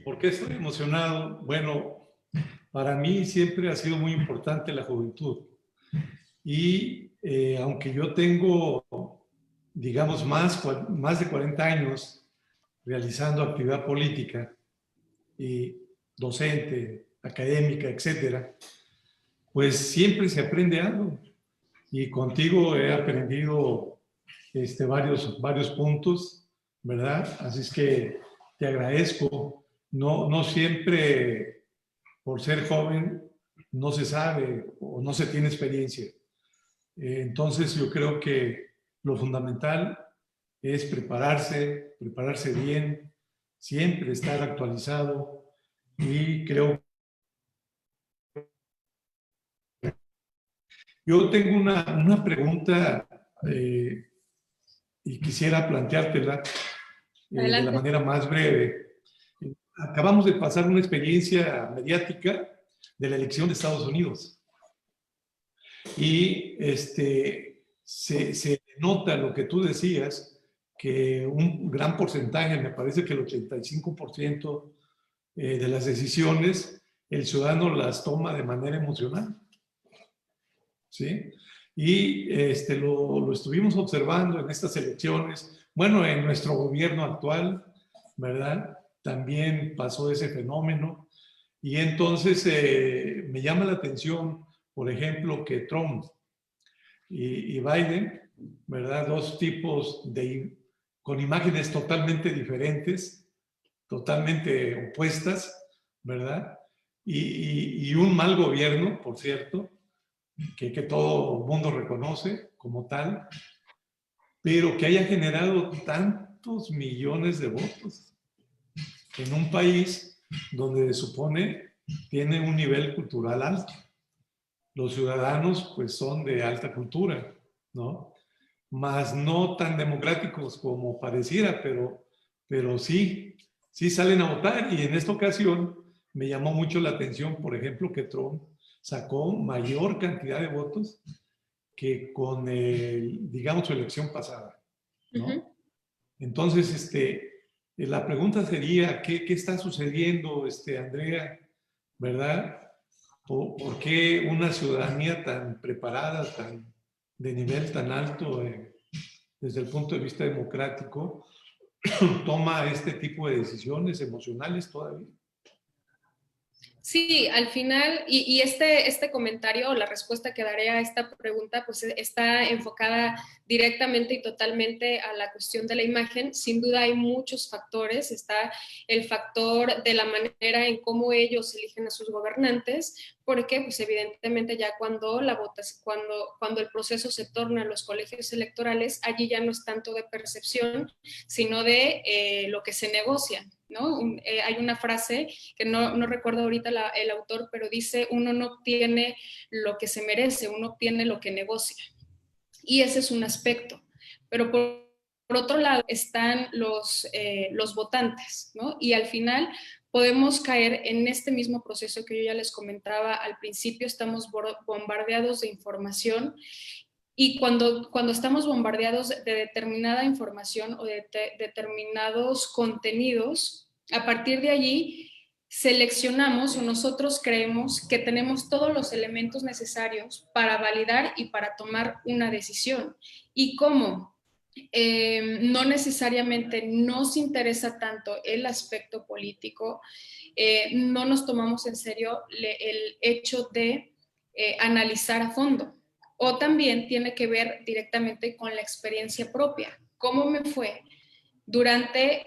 ¿Por qué estoy emocionado? Bueno, para mí siempre ha sido muy importante la juventud. Y aunque yo tengo, digamos, más de 40 años realizando actividad política y docente, académica, etcétera, pues siempre se aprende algo. Y contigo he aprendido varios puntos, ¿verdad? Así es que te agradezco. No siempre, por ser joven, no se sabe o no se tiene experiencia. Entonces yo creo que lo fundamental es prepararse bien, siempre estar actualizado y creo. Yo tengo una pregunta y quisiera planteártela de la manera más breve. Acabamos de pasar una experiencia mediática de la elección de Estados Unidos. Y se nota lo que tú decías, que un gran porcentaje, me parece que el 85% de las decisiones, el ciudadano las toma de manera emocional. ¿Sí? Y lo estuvimos observando en estas elecciones. Bueno, en nuestro gobierno actual, ¿verdad? También pasó ese fenómeno. Y entonces me llama la atención, por ejemplo, que Trump y Biden, ¿verdad? Dos tipos con imágenes totalmente diferentes, totalmente opuestas, ¿verdad? Y un mal gobierno, por cierto, que todo el mundo reconoce como tal, pero que haya generado tantos millones de votos en un país donde se supone tiene un nivel cultural alto. Los ciudadanos pues son de alta cultura, ¿no? Más no tan democráticos como pareciera, pero sí salen a votar. Y en esta ocasión me llamó mucho la atención, por ejemplo, que Trump sacó mayor cantidad de votos que con, digamos, su elección pasada, ¿no? Uh-huh. Entonces, la pregunta sería, ¿qué está sucediendo, Andrea? ¿Verdad? ¿Por qué una ciudadanía tan preparada, de nivel tan alto desde el punto de vista democrático, toma este tipo de decisiones emocionales todavía? Sí, al final, y este comentario o la respuesta que daré a esta pregunta, pues está enfocada directamente y totalmente a la cuestión de la imagen. Sin duda hay muchos factores. Está el factor de la manera en cómo ellos eligen a sus gobernantes, porque pues evidentemente ya cuando la votación, cuando el proceso se torna a los colegios electorales, allí ya no es tanto de percepción, sino de lo que se negocia, ¿no? Hay una frase que no recuerdo ahorita el autor, pero dice, uno no obtiene lo que se merece, uno obtiene lo que negocia. Y ese es un aspecto. Pero por otro lado están los votantes, ¿no? Y al final podemos caer en este mismo proceso que yo ya les comentaba al principio. Estamos bombardeados de información, y cuando estamos bombardeados de determinada información o de determinados contenidos, a partir de allí seleccionamos o nosotros creemos que tenemos todos los elementos necesarios para validar y para tomar una decisión. ¿Y cómo? No necesariamente nos interesa tanto el aspecto político, no nos tomamos en serio el hecho de analizar a fondo. O también tiene que ver directamente con la experiencia propia. ¿Cómo me fue durante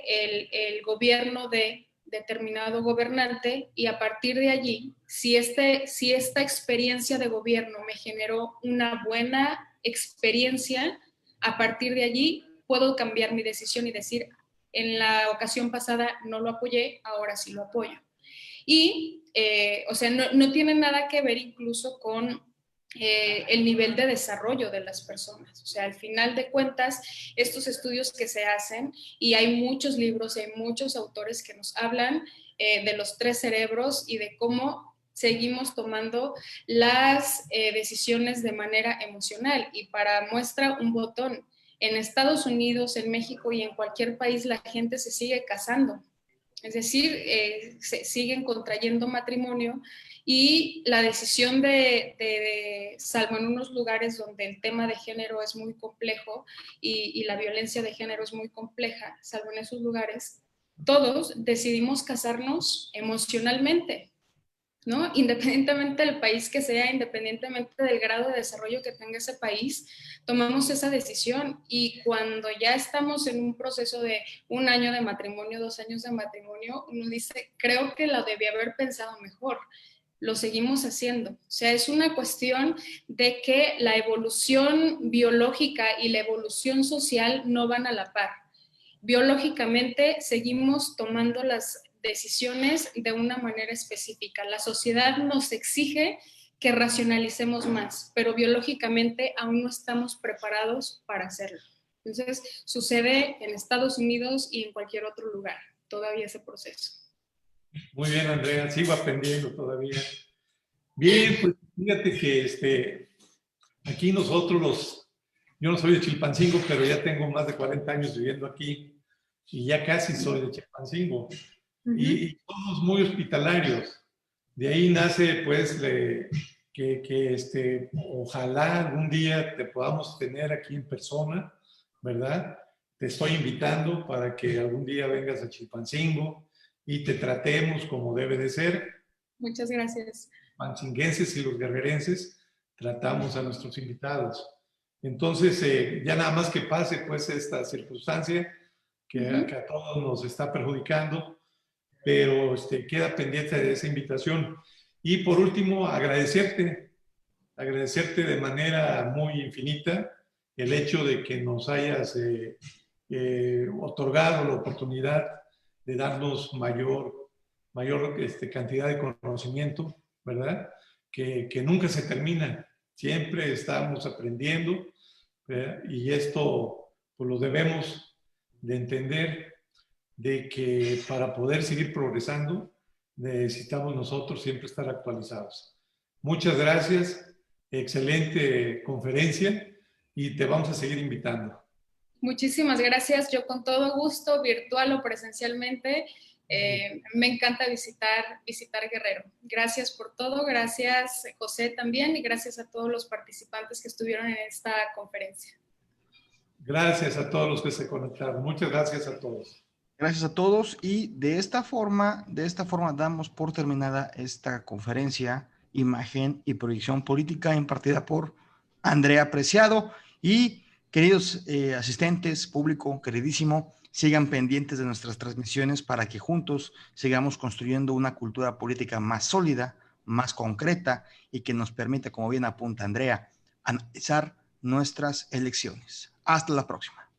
el gobierno de determinado gobernante? Y a partir de allí, si esta experiencia de gobierno me generó una buena experiencia, a partir de allí puedo cambiar mi decisión y decir, en la ocasión pasada no lo apoyé, ahora sí lo apoyo. Y, o sea, no tiene nada que ver incluso con el nivel de desarrollo de las personas. O sea, al final de cuentas, estos estudios que se hacen, y hay muchos libros, hay muchos autores que nos hablan de los 3 cerebros y de cómo seguimos tomando las decisiones de manera emocional. Y para muestra un botón, en Estados Unidos, en México y en cualquier país la gente se sigue casando. Es decir, se siguen contrayendo matrimonio, y la decisión salvo en unos lugares donde el tema de género es muy complejo y la violencia de género es muy compleja, salvo en esos lugares, todos decidimos casarnos emocionalmente, ¿no? Independientemente del país que sea, independientemente del grado de desarrollo que tenga ese país, tomamos esa decisión. Y cuando ya estamos en un proceso de 1 año de matrimonio, 2 años de matrimonio, uno dice, creo que lo debí haber pensado mejor. Lo seguimos haciendo. O sea, es una cuestión de que la evolución biológica y la evolución social no van a la par. Biológicamente seguimos tomando las decisiones de una manera específica. La sociedad nos exige que racionalicemos más, pero biológicamente aún no estamos preparados para hacerlo. Entonces, sucede en Estados Unidos y en cualquier otro lugar, todavía ese proceso. Muy bien, Andrea, sigo aprendiendo todavía. Bien, pues fíjate que aquí nosotros yo no soy de Chilpancingo, pero ya tengo más de 40 años viviendo aquí y ya casi soy de Chilpancingo. Y somos muy hospitalarios. De ahí nace, pues, que ojalá algún día te podamos tener aquí en persona, ¿verdad? Te estoy invitando para que algún día vengas a Chilpancingo y te tratemos como debe de ser. Muchas gracias. Pancinguenses y los guerrerenses tratamos a nuestros invitados. Entonces, ya nada más que pase, pues, esta circunstancia que a todos nos está perjudicando, pero queda pendiente de esa invitación. Y por último, agradecerte de manera muy infinita el hecho de que nos hayas otorgado la oportunidad de darnos mayor cantidad de conocimiento, ¿verdad? Que nunca se termina, siempre estamos aprendiendo, ¿verdad? Y esto pues lo debemos de entender, de que para poder seguir progresando necesitamos nosotros siempre estar actualizados. Muchas gracias, excelente conferencia y te vamos a seguir invitando. Muchísimas gracias, yo con todo gusto, virtual o presencialmente. Me encanta visitar Guerrero. Gracias por todo, gracias José también, y gracias a todos los participantes que estuvieron en esta conferencia. Gracias a todos los que se conectaron. Muchas gracias a todos. Gracias a todos y de esta forma damos por terminada esta conferencia Imagen y Proyección Política impartida por Andrea Preciado. Y queridos asistentes, público queridísimo, sigan pendientes de nuestras transmisiones para que juntos sigamos construyendo una cultura política más sólida, más concreta y que nos permita, como bien apunta Andrea, analizar nuestras elecciones. Hasta la próxima.